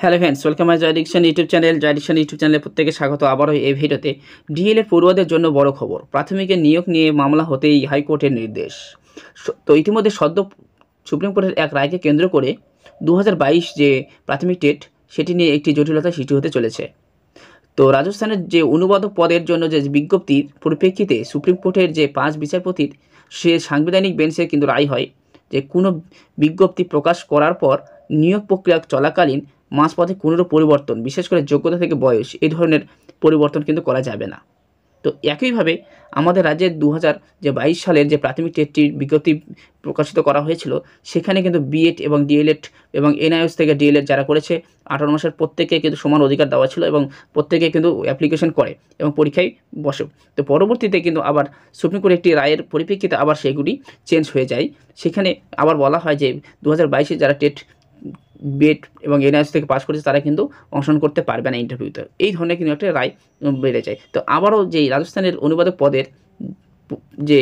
Hello friends, welcome my Joy diction YouTube channel. Joy diction YouTube চ্যানেলে প্রত্যেকে স্বাগত। আবারও এই ভিডিওতে ডিএলএড পড়ুয়াদের জন্য বড় খবর, প্রাথমিকের নিয়োগ নিয়ে মামলা হতেই হাইকোর্টের নির্দেশ। তো ইতিমধ্যে সদ্য সুপ্রিম কোর্টের এক রায়কে কেন্দ্র করে 2022 যে প্রাথমিক টেট সেটি নিয়ে একটি জটিলতা সৃষ্টি হতে চলেছে। তো রাজস্থানের যে অনুবাদক পদের জন্য যে বিজ্ঞপ্তির পরিপ্রেক্ষিতে সুপ্রিম কোর্টের যে 5 বিচারপতির সে সাংবিধানিক বেঞ্চে কিন্তু রায় হয় যে কোনো বিজ্ঞপ্তি প্রকাশ করার পর নিয়োগ প্রক্রিয়া চলাকালীন মাঝপথে কোনোরও পরিবর্তন, বিশেষ করে যোগ্যতা থেকে বয়স, এই ধরনের পরিবর্তন কিন্তু করা যাবে না। তো একইভাবে আমাদের রাজ্যের 2022 সালের যে প্রাথমিক টেটটির বিজ্ঞপ্তি প্রকাশিত করা হয়েছিল, সেখানে কিন্তু বিএড এবং ডিএলএড এবং এনআইএস থেকে ডিএলএড যারা করেছে 18 মাসের প্রত্যেকে কিন্তু সমান অধিকার দেওয়া ছিল এবং প্রত্যেকে কিন্তু অ্যাপ্লিকেশন করে এবং পরীক্ষায় বসে। তো পরবর্তীতে কিন্তু আবার সুপ্রিম কোর্ট একটি রায়ের পরিপ্রেক্ষিতে আবার সেগুলি চেঞ্জ হয়ে যায়। সেখানে আবার বলা হয় যে 2022-এ যারা টেট বিএড এবং এনআইএস থেকে পাস করেছে তারা কিন্তু অংশগ্রহণ করতে পারবে না ইন্টারভিউতে। এই ধরনের কিন্তু একটা রায় বেড়ে যায়। তো আবারও যে রাজস্থানের অনুবাদক পদের যে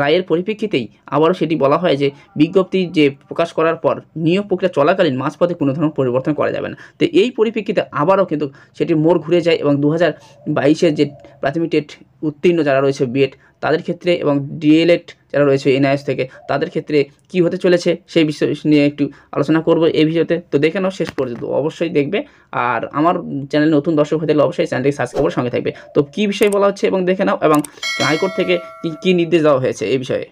রায়ের পরিপ্রেক্ষিতেই আবারও সেটি বলা হয় যে বিজ্ঞপ্তি যে প্রকাশ করার পর নিয়োগ প্রক্রিয়া চলাকালীন মাঝপথে কোনো ধরনের পরিবর্তন করা যাবে না। তো এই পরিপ্রেক্ষিতে আবারও কিন্তু সেটি মোড় ঘুরে যায় এবং 2022-এর যে প্রাথমিক টেট উত্তীর্ণ যারা রয়েছে বিএড তাদের ক্ষেত্রে এবং ডিএলএড যারা রয়েছে এনআইএস থেকে তাদের ক্ষেত্রে কী হতে চলেছে সেই বিষয় নিয়ে একটু আলোচনা করব এই ভিডিওতে। তো দেখে নাও শেষ পর্যন্ত, অবশ্যই দেখবে। আর আমার চ্যানেলে নতুন দর্শক হয়ে থাকলে অবশ্যই চ্যানেলটি সাবস্ক্রাইব করে সঙ্গে থাকবে। তো কী বিষয় বলা হচ্ছে এবং দেখে নাও, এবং হাইকোর্ট থেকে কী নির্দেশ দেওয়া হয়েছে এই বিষয়ে।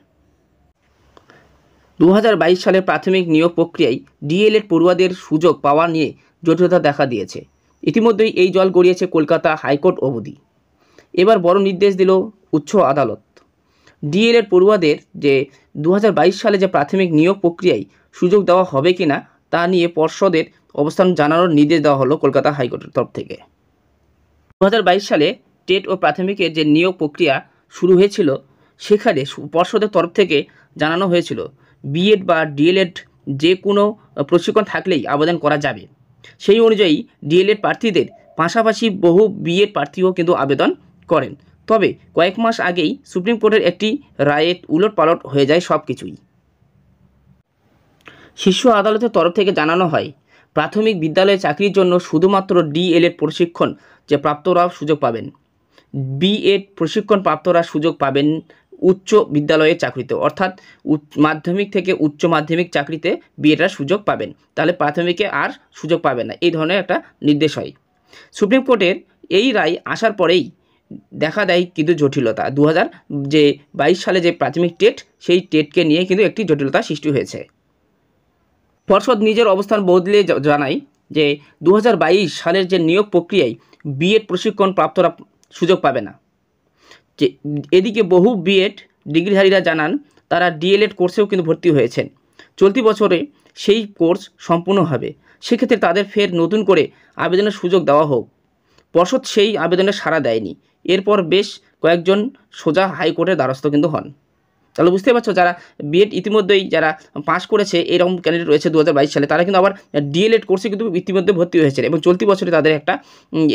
2022 সালের প্রাথমিক নিয়োগ প্রক্রিয়ায় ডিএলএড পড়ুয়াদের সুযোগ পাওয়া নিয়ে জটিলতা দেখা দিয়েছে। ইতিমধ্যেই এই জল গড়িয়েছে কলকাতা হাইকোর্ট অবধি। এবার বড় নির্দেশ দিল উচ্চ আদালত। ডিএলএড পড়ুয়াদের যে 2022 সালে যে প্রাথমিক নিয়োগ প্রক্রিয়ায় সুযোগ দেওয়া হবে কিনা তা নিয়ে পর্ষদের অবস্থান জানানোর নির্দেশ দেওয়া হলো কলকাতা হাইকোর্টের তরফ থেকে। 2022 সালে টেট ও প্রাথমিকের যে নিয়োগ প্রক্রিয়া শুরু হয়েছিল, সেখানে পর্ষদের তরফ থেকে জানানো হয়েছিল বিএড বা ডিএলএড যে কোনো প্রশিক্ষণ থাকলেই আবেদন করা যাবে। সেই অনুযায়ী ডিএলএড প্রার্থীদের পাশাপাশি বহু বিএড প্রার্থীও কিন্তু আবেদন করেন। তবে কয়েক মাস আগেই সুপ্রিম কোর্টের একটি রায়ে উলটপালট হয়ে যায় সব কিছুই। শীর্ষ আদালতের তরফ থেকে জানানো হয় প্রাথমিক বিদ্যালয়ে চাকরির জন্য শুধুমাত্র ডিএলএড প্রশিক্ষণ যে প্রাপ্তরা সুযোগ পাবেন, বিএড প্রশিক্ষণ প্রাপ্তরা সুযোগ পাবেন উচ্চ বিদ্যালয়ের চাকরিতে, অর্থাৎ মাধ্যমিক থেকে উচ্চ মাধ্যমিক চাকরিতে বিএডরা সুযোগ পাবেন, তাহলে প্রাথমিকে আর সুযোগ পাবেন না, এই ধরনের একটা নির্দেশ হয়। সুপ্রিম কোর্টের এই রায় আসার পরেই দেখা দেয় কিন্তু জটিলতা। 2022 সালে যে প্রাথমিক টেট সেই টেটকে নিয়ে কিন্তু একটি জটিলতা সৃষ্টি হয়েছে। পর্ষদ নিজের অবস্থান বদলে জানায় যে 2022 সালের যে নিয়োগ প্রক্রিয়ায় বিএড প্রশিক্ষণ প্রাপ্তরা সুযোগ পাবে না। যে এদিকে বহু বিএড ডিগ্রিধারীরা জানান তারা ডিএলএড কোর্সেও কিন্তু ভর্তি হয়েছেন। চলতি বছরে সেই কোর্স সম্পূর্ণ হবে, সেক্ষেত্রে তাদের ফের নতুন করে আবেদনের সুযোগ দেওয়া হোক। পর্ষদ সেই আবেদনে সাড়া দেয়নি। এরপর বেশ কয়েকজন সোজা হাইকোর্টের দ্বারস্থ কিন্তু হন। তাহলে বুঝতে পারছো, যারা বিএড ইতিমধ্যেই যারা পাস করেছে এরকম ক্যান্ডিডেট রয়েছে 2022 সালে, তারা কিন্তু আবার ডিএলএড কোর্সে কিন্তু ইতিমধ্যে ভর্তি হয়েছে এবং চলতি বছরে তাদের একটা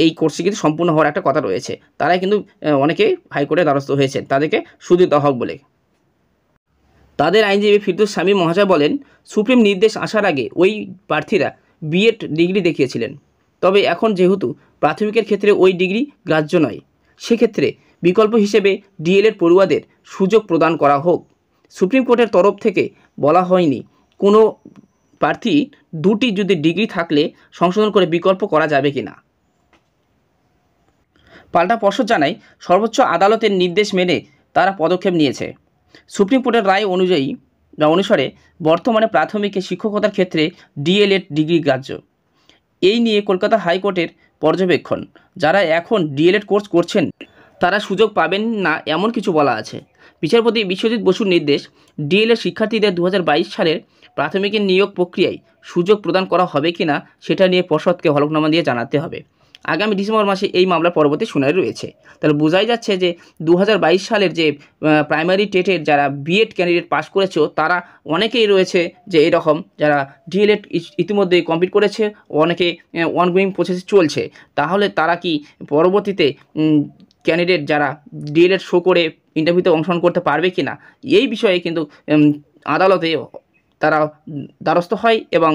এই কোর্সে কিন্তু সম্পূর্ণ হওয়ার একটা কথা রয়েছে। তারাই কিন্তু অনেকে হাইকোর্টের দ্বারস্থ হয়েছেন তাদেরকে সুযোগ দেওয়া হোক বলে। তাদের আইনজীবী ফিরদৌস শামীম মহাশয় বলেন, সুপ্রিম নির্দেশ আসার আগে ওই প্রার্থীরা বিএড ডিগ্রি দেখিয়েছিলেন। তবে এখন যেহেতু প্রাথমিকের ক্ষেত্রে ওই ডিগ্রি গ্রাহ্য নয়, সেক্ষেত্রে বিকল্প হিসেবে ডিএলএড পড়ুয়াদের সুযোগ প্রদান করা হোক। সুপ্রিম কোর্টের তরফ থেকে বলা হয়নি কোনো প্রার্থী দুটি যদি ডিগ্রি থাকলে সংশোধন করে বিকল্প করা যাবে কিনা। পাল্টা পর্ষদ জানায় সর্বোচ্চ আদালতের নির্দেশ মেনে তারা পদক্ষেপ নিয়েছে। সুপ্রিম কোর্টের রায় অনুসারে বর্তমানে প্রাথমিকে শিক্ষকতার ক্ষেত্রে ডিএলএড ডিগ্রি গ্রাহ্য। এই নিয়ে কলকাতা হাইকোর্টের পর্যবেক্ষণ, যারা এখন ডিএলএড কোর্স করছেন তারা সুযোগ পাবেন না এমন কিছু বলা আছে। বিচারপতি বিশ্বজিৎ বসুর নির্দেশ, ডিএলএড শিক্ষার্থীদের 2022 সালের প্রাথমিকের নিয়োগ প্রক্রিয়ায় সুযোগ প্রদান করা হবে কিনা সেটা নিয়ে পর্ষদকে হলফনামা দিয়ে জানাতে হবে। আগামী ডিসেম্বর মাসে এই মামলার পরবর্তী শুনানি রয়েছে। তাহলে বোঝাই যাচ্ছে যে 2022 সালের যে প্রাইমারি টেটের যারা বিএড ক্যান্ডিডেট পাস করেছে তারা অনেকেই রয়েছে যে এরকম যারা ডিএলএড ইতিমধ্যেই কমপ্লিট করেছে, অনেকে অনগোয়িং প্রসেসে চলছে। তাহলে তারা কি পরবর্তীতে ক্যান্ডিডেট যারা ডিএলএড শো করে ইন্টারভিউতে অংশগ্রহণ করতে পারবে কি না, এই বিষয়ে কিন্তু আদালতে তারা দ্বারস্থ হয় এবং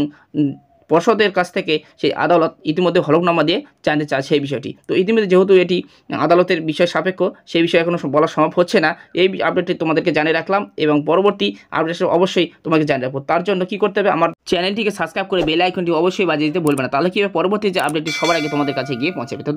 পর্ষদের কাছ থেকে সেই আদালত ইতিমধ্যে হলফনামা দিয়ে জানতে চায় সেই বিষয়টি। তো ইতিমধ্যে যেহেতু এটি আদালতের বিষয় সাপেক্ষ, সেই বিষয়ে এখনও বলা সম্ভব হচ্ছে না। এই আপডেটটি তোমাদেরকে জানিয়ে রাখলাম এবং পরবর্তী আপডেট অবশ্যই তোমাকে জানিয়ে রাখবো। তার জন্য কী করতে হবে, আমার চ্যানেলটিকে সাবস্ক্রাইব করে বেল আইকনটি অবশ্যই বাজিয়ে দিতে ভুলবে না, তাহলে কি হবে পরবর্তী যে আপডেটটি সবার আগে তোমাদের কাছে গিয়ে পৌঁছাবে। তো